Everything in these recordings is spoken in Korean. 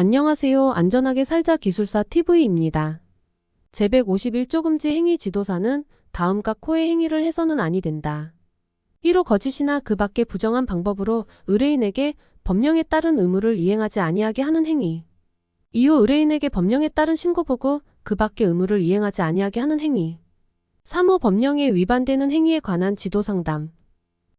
안녕하세요. 안전하게 살자 기술사 TV입니다. 제151조 금지 행위 지도사는 다음과 코의 행위를 해서는 아니 된다. 1호 거짓이나 그 밖의 부정한 방법으로 의뢰인에게 법령에 따른 의무를 이행하지 아니하게 하는 행위. 2호 의뢰인에게 법령에 따른 신고보고 그 밖의 의무를 이행하지 아니하게 하는 행위. 3호 법령에 위반되는 행위에 관한 지도상담.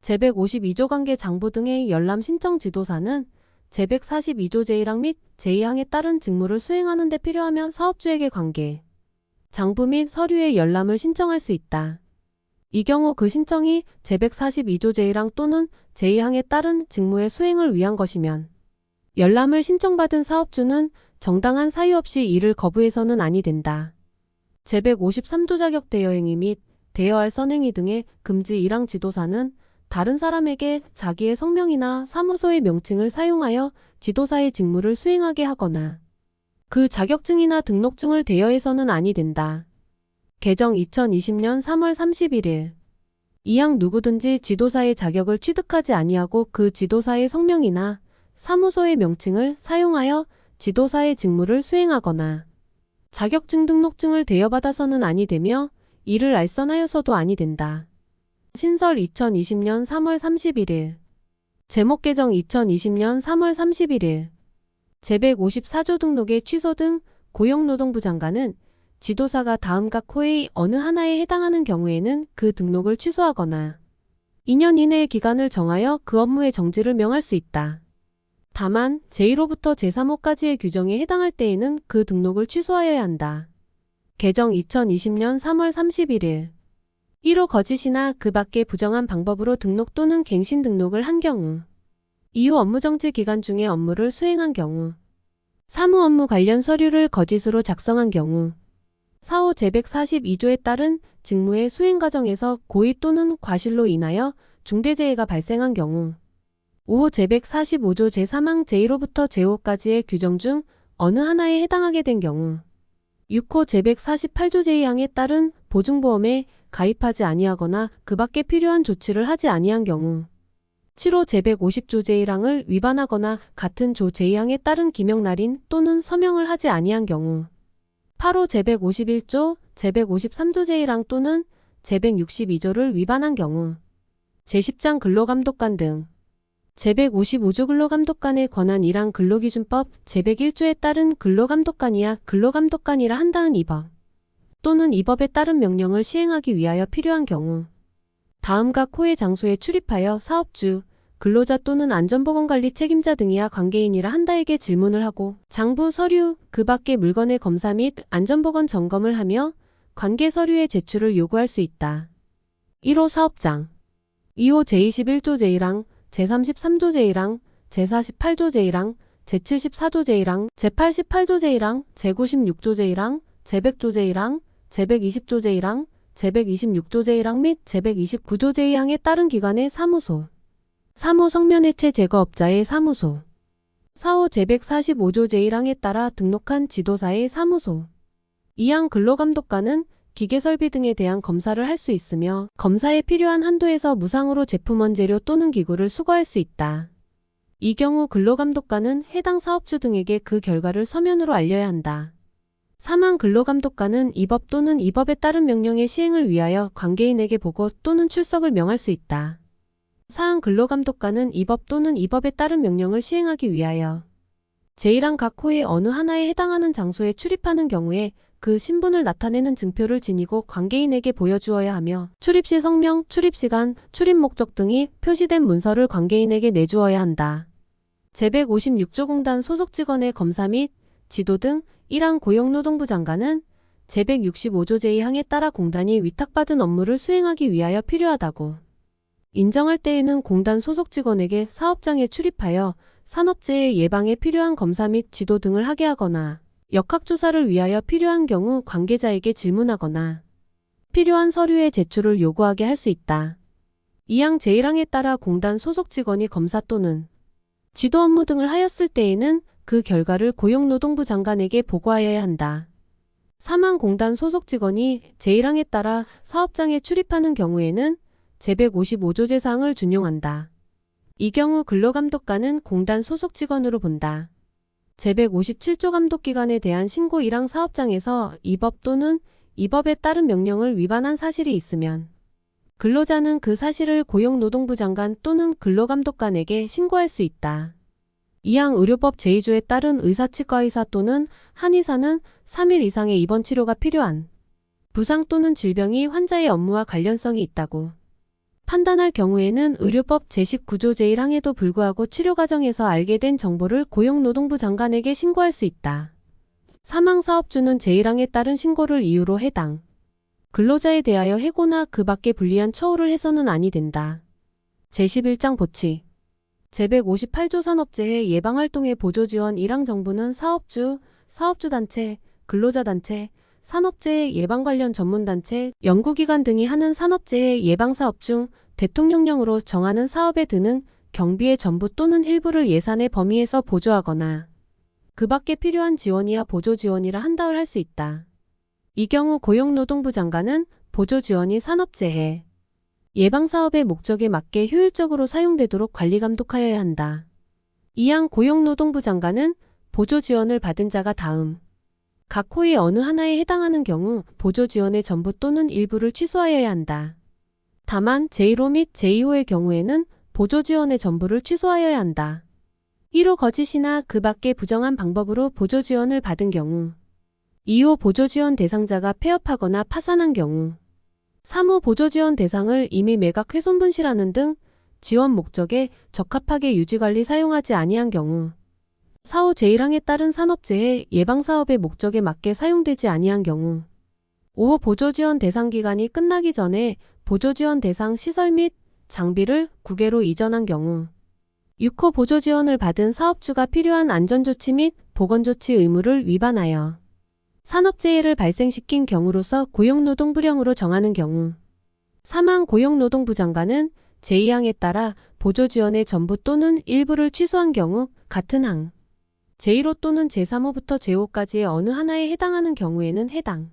제152조 관계 장부 등의 열람 신청 지도사는 제142조 제1항 및 제2항에 따른 직무를 수행하는 데 필요하면 사업주에게 관계, 장부 및 서류의 열람을 신청할 수 있다. 이 경우 그 신청이 제142조 제1항 또는 제2항에 따른 직무의 수행을 위한 것이면 열람을 신청받은 사업주는 정당한 사유 없이 이를 거부해서는 아니 된다. 제153조 자격 대여행위 및 대여할 선행위 등의 금지 1항 지도사는 다른 사람에게 자기의 성명이나 사무소의 명칭을 사용하여 지도사의 직무를 수행하게 하거나 그 자격증이나 등록증을 대여해서는 아니 된다. 개정 2020년 3월 31일. 이항 누구든지 지도사의 자격을 취득하지 아니하고 그 지도사의 성명이나 사무소의 명칭을 사용하여 지도사의 직무를 수행하거나 자격증 등록증을 대여받아서는 아니 되며 이를 알선하여서도 아니 된다. 신설 2020년 3월 31일. 제목 개정 2020년 3월 31일. 제154조 등록의 취소 등 고용노동부 장관은 지도사가 다음과 코의 어느 하나에 해당하는 경우에는 그 등록을 취소하거나 2년 이내의 기간을 정하여 그 업무의 정지를 명할 수 있다. 다만 제1호부터 제3호까지의 규정에 해당할 때에는 그 등록을 취소하여야 한다. 개정 2020년 3월 31일. 1호 거짓이나 그 밖의 부정한 방법으로 등록 또는 갱신 등록을 한 경우 2호 업무정지 기간 중에 업무를 수행한 경우 3호 업무 관련 서류를 거짓으로 작성한 경우 4호 제142조에 따른 직무의 수행 과정에서 고의 또는 과실로 인하여 중대재해가 발생한 경우 5호 제145조 제3항 제1호부터 제5호까지의 규정 중 어느 하나에 해당하게 된 경우 6호 제148조 제2항에 따른 보증보험에 가입하지 아니하거나 그 밖에 필요한 조치를 하지 아니한 경우 7호 제150조 제1항을 위반하거나 같은 조 제2항에 따른 기명날인 또는 서명을 하지 아니한 경우 8호 제151조, 제153조 제1항 또는 제162조를 위반한 경우 제10장 근로감독관 등 제155조 근로감독관의 권한 1항 근로기준법 제101조에 따른 근로감독관이야 근로감독관이라 한다는 이 법 또는 이 법에 따른 명령을 시행하기 위하여 필요한 경우 다음과 코의 장소에 출입하여 사업주, 근로자 또는 안전보건관리 책임자 등이야 관계인이라 한다에게 질문을 하고 장부 서류, 그 밖의 물건의 검사 및 안전보건 점검을 하며 관계 서류의 제출을 요구할 수 있다. 1호 사업장 2호 제21조 제1항, 제33조 제1항, 제48조 제1항, 제74조 제1항, 제88조 제1항, 제96조 제1항, 제100조 제1항, 제120조 제1항, 제126조 제1항 및 제129조 제2항에 따른 기관의 사무소 3호 성면해체 제거업자의 사무소 4호 제145조 제1항에 따라 등록한 지도사의 사무소 2항 근로감독관은 기계설비 등에 대한 검사를 할 수 있으며 검사에 필요한 한도에서 무상으로 제품 원재료 또는 기구를 수거할 수 있다. 이 경우 근로감독관은 해당 사업주 등에게 그 결과를 서면으로 알려야 한다. 3항 근로감독관은 이 법 또는 이 법에 따른 명령의 시행을 위하여 관계인에게 보고 또는 출석을 명할 수 있다. 4항 근로감독관은 이 법 또는 이 법에 따른 명령을 시행하기 위하여 제1항 각 호의 어느 하나에 해당하는 장소에 출입하는 경우에 그 신분을 나타내는 증표를 지니고 관계인에게 보여주어야 하며 출입시 성명, 출입시간, 출입목적 등이 표시된 문서를 관계인에게 내주어야 한다. 제156조 공단 소속 직원의 검사 및 지도 등 1항 고용노동부 장관은 제165조 제2항에 따라 공단이 위탁받은 업무를 수행하기 위하여 필요하다고 인정할 때에는 공단 소속 직원에게 사업장에 출입하여 산업재해 예방에 필요한 검사 및 지도 등을 하게 하거나 역학조사를 위하여 필요한 경우 관계자에게 질문하거나 필요한 서류의 제출을 요구하게 할 수 있다. 2항 제1항에 따라 공단 소속 직원이 검사 또는 지도 업무 등을 하였을 때에는 그 결과를 고용노동부 장관에게 보고하여야 한다. 3항 공단 소속 직원이 제1항에 따라 사업장에 출입하는 경우에는 제155조 제4항을 준용한다. 이 경우 근로감독관은 공단 소속 직원으로 본다. 제157조 감독기관에 대한 신고 1항 사업장에서 이 법 또는 이 법에 따른 명령을 위반한 사실이 있으면 근로자는 그 사실을 고용노동부 장관 또는 근로감독관에게 신고할 수 있다. 이항 의료법 제2조에 따른 의사 치과의사 또는 한의사는 3일 이상의 입원 치료가 필요한 부상 또는 질병이 환자의 업무와 관련성이 있다고 판단할 경우에는 의료법 제19조 제1항에도 불구하고 치료 과정에서 알게 된 정보를 고용노동부 장관에게 신고할 수 있다. 사망 사업주는 제1항에 따른 신고를 이유로 해당 근로자에 대하여 해고나 그 밖에 불리한 처우를 해서는 아니 된다. 제11장 보치 제158조 산업재해 예방활동의 보조지원 1항 정부는 사업주, 사업주단체, 근로자단체, 산업재해 예방 관련 전문단체, 연구기관 등이 하는 산업재해 예방사업 중 대통령령으로 정하는 사업에 드는 경비의 전부 또는 일부를 예산의 범위에서 보조하거나 그 밖에 필요한 지원이야 보조지원이라 한다을 할 수 있다. 이 경우 고용노동부 장관은 보조지원이 산업재해 예방사업의 목적에 맞게 효율적으로 사용되도록 관리감독하여야 한다. 이항 고용노동부 장관은 보조지원을 받은 자가 다음 각 호의 어느 하나에 해당하는 경우 보조지원의 전부 또는 일부를 취소하여야 한다. 다만 제1호 및 제2호의 경우에는 보조지원의 전부를 취소하여야 한다. 1호 거짓이나 그 밖의 부정한 방법으로 보조지원을 받은 경우 2호 보조지원 대상자가 폐업하거나 파산한 경우 3호 보조지원 대상을 이미 매각 훼손분실하는 등 지원 목적에 적합하게 유지관리 사용하지 아니한 경우 4호 제1항에 따른 산업재해 예방사업의 목적에 맞게 사용되지 아니한 경우 5호 보조지원 대상 기간이 끝나기 전에 보조지원 대상 시설 및 장비를 국외로 이전한 경우 6호 보조지원을 받은 사업주가 필요한 안전조치 및 보건조치 의무를 위반하여 산업재해를 발생시킨 경우로서 고용노동부령으로 정하는 경우 사망 고용노동부 장관은 제2항에 따라 보조지원의 전부 또는 일부를 취소한 경우 같은 항 제1호 또는 제3호부터 제5호까지의 어느 하나에 해당하는 경우에는 해당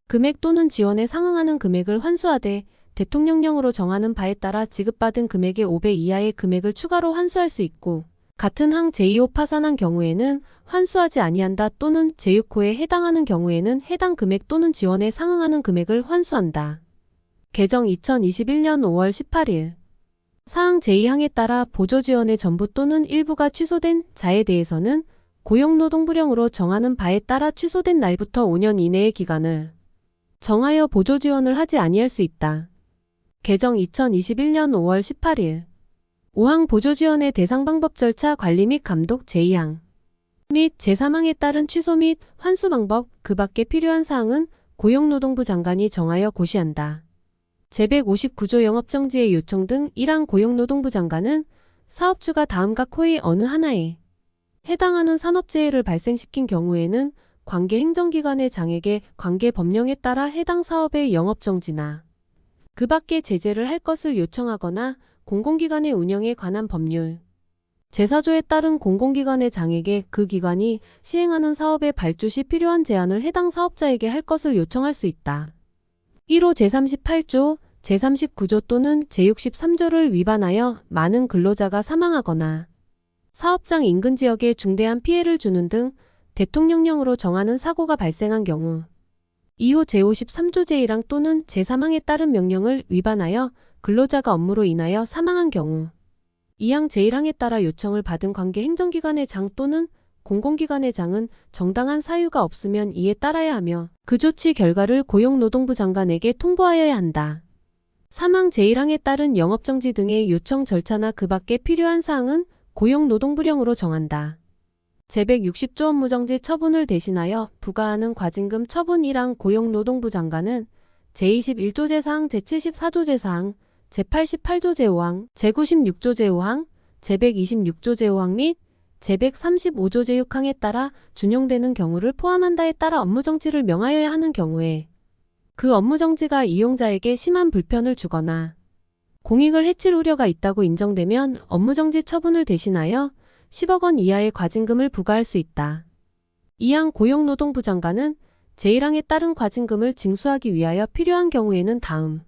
금액 또는 지원에 상응하는 금액을 환수하되 대통령령으로 정하는 바에 따라 지급받은 금액의 5배 이하의 금액을 추가로 환수할 수 있고 같은 항 제2호 파산한 경우에는 환수하지 아니한다 또는 제6호에 해당하는 경우에는 해당 금액 또는 지원에 상응하는 금액을 환수한다. 개정 2021년 5월 18일 사항 제2항에 따라 보조지원의 전부 또는 일부가 취소된 자에 대해서는 고용노동부령으로 정하는 바에 따라 취소된 날부터 5년 이내의 기간을 정하여 보조지원을 하지 아니할 수 있다. 개정 2021년 5월 18일 5항 보조지원의 대상 방법 절차 관리 및 감독 제2항 및 제3항에 따른 취소 및 환수 방법 그 밖에 필요한 사항은 고용노동부 장관이 정하여 고시한다. 제159조 영업정지의 요청 등 1항 고용노동부 장관은 사업주가 다음 각 호의 어느 하나에 해당하는 산업재해를 발생시킨 경우에는 관계 행정기관의 장에게 관계 법령에 따라 해당 사업의 영업정지나 그 밖의 제재를 할 것을 요청하거나 공공기관의 운영에 관한 법률 제4조에 따른 공공기관의 장에게 그 기관이 시행하는 사업의 발주 시 필요한 제안을 해당 사업자에게 할 것을 요청할 수 있다. 1호 제38조, 제39조 또는 제63조를 위반하여 많은 근로자가 사망하거나 사업장 인근 지역에 중대한 피해를 주는 등 대통령령으로 정하는 사고가 발생한 경우 2호 제53조 제1항 또는 제3항에 따른 명령을 위반하여 근로자가 업무로 인하여 사망한 경우 2항 제1항에 따라 요청을 받은 관계 행정기관의 장 또는 공공기관의 장은 정당한 사유가 없으면 이에 따라야 하며 그 조치 결과를 고용노동부 장관에게 통보하여야 한다. 사망 제1항에 따른 영업정지 등의 요청 절차나 그 밖에 필요한 사항은 고용노동부령으로 정한다. 제160조 업무정지 처분을 대신하여 부과하는 과징금 처분 1항 고용노동부 장관은 제21조 제4항 제74조 제4항 제88조 제5항 제96조 제5항 제126조 제5항 및 제135조 제6항에 따라 준용되는 경우를 포함한다에 따라 업무정지를 명하여야 하는 경우에 그 업무정지가 이용자에게 심한 불편을 주거나 공익을 해칠 우려가 있다고 인정되면 업무정지 처분을 대신하여 10억 원 이하의 과징금을 부과할 수 있다. 이항 고용노동부 장관은 제1항에 따른 과징금을 징수하기 위하여 필요한 경우에는 다음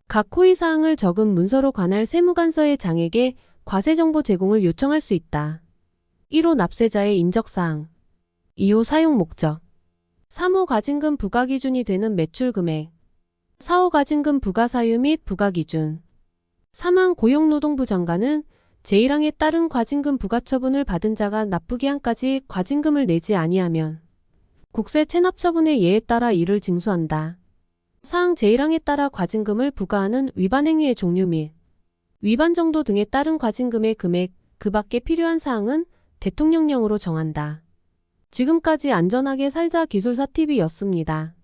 각 호의사항을 적은 문서로 관할 세무관서의 장에게 과세정보 제공을 요청할 수 있다. 1호 납세자의 인적사항, 2호 사용 목적, 3호 가징금 부과 기준이 되는 매출 금액, 4호 가징금 부과 사유 및 부과 기준. 사망 고용노동부 장관은 제1항에 따른 과징금 부과 처분을 받은 자가 납부기한까지 과징금을 내지 아니하면 국세 체납 처분의 예에 따라 이를 징수한다. 사항 제1항에 따라 과징금을 부과하는 위반 행위의 종류 및 위반 정도 등에 따른 과징금의 금액, 그 밖에 필요한 사항은 대통령령으로 정한다. 지금까지 안전하게 살자 기술사 TV였습니다.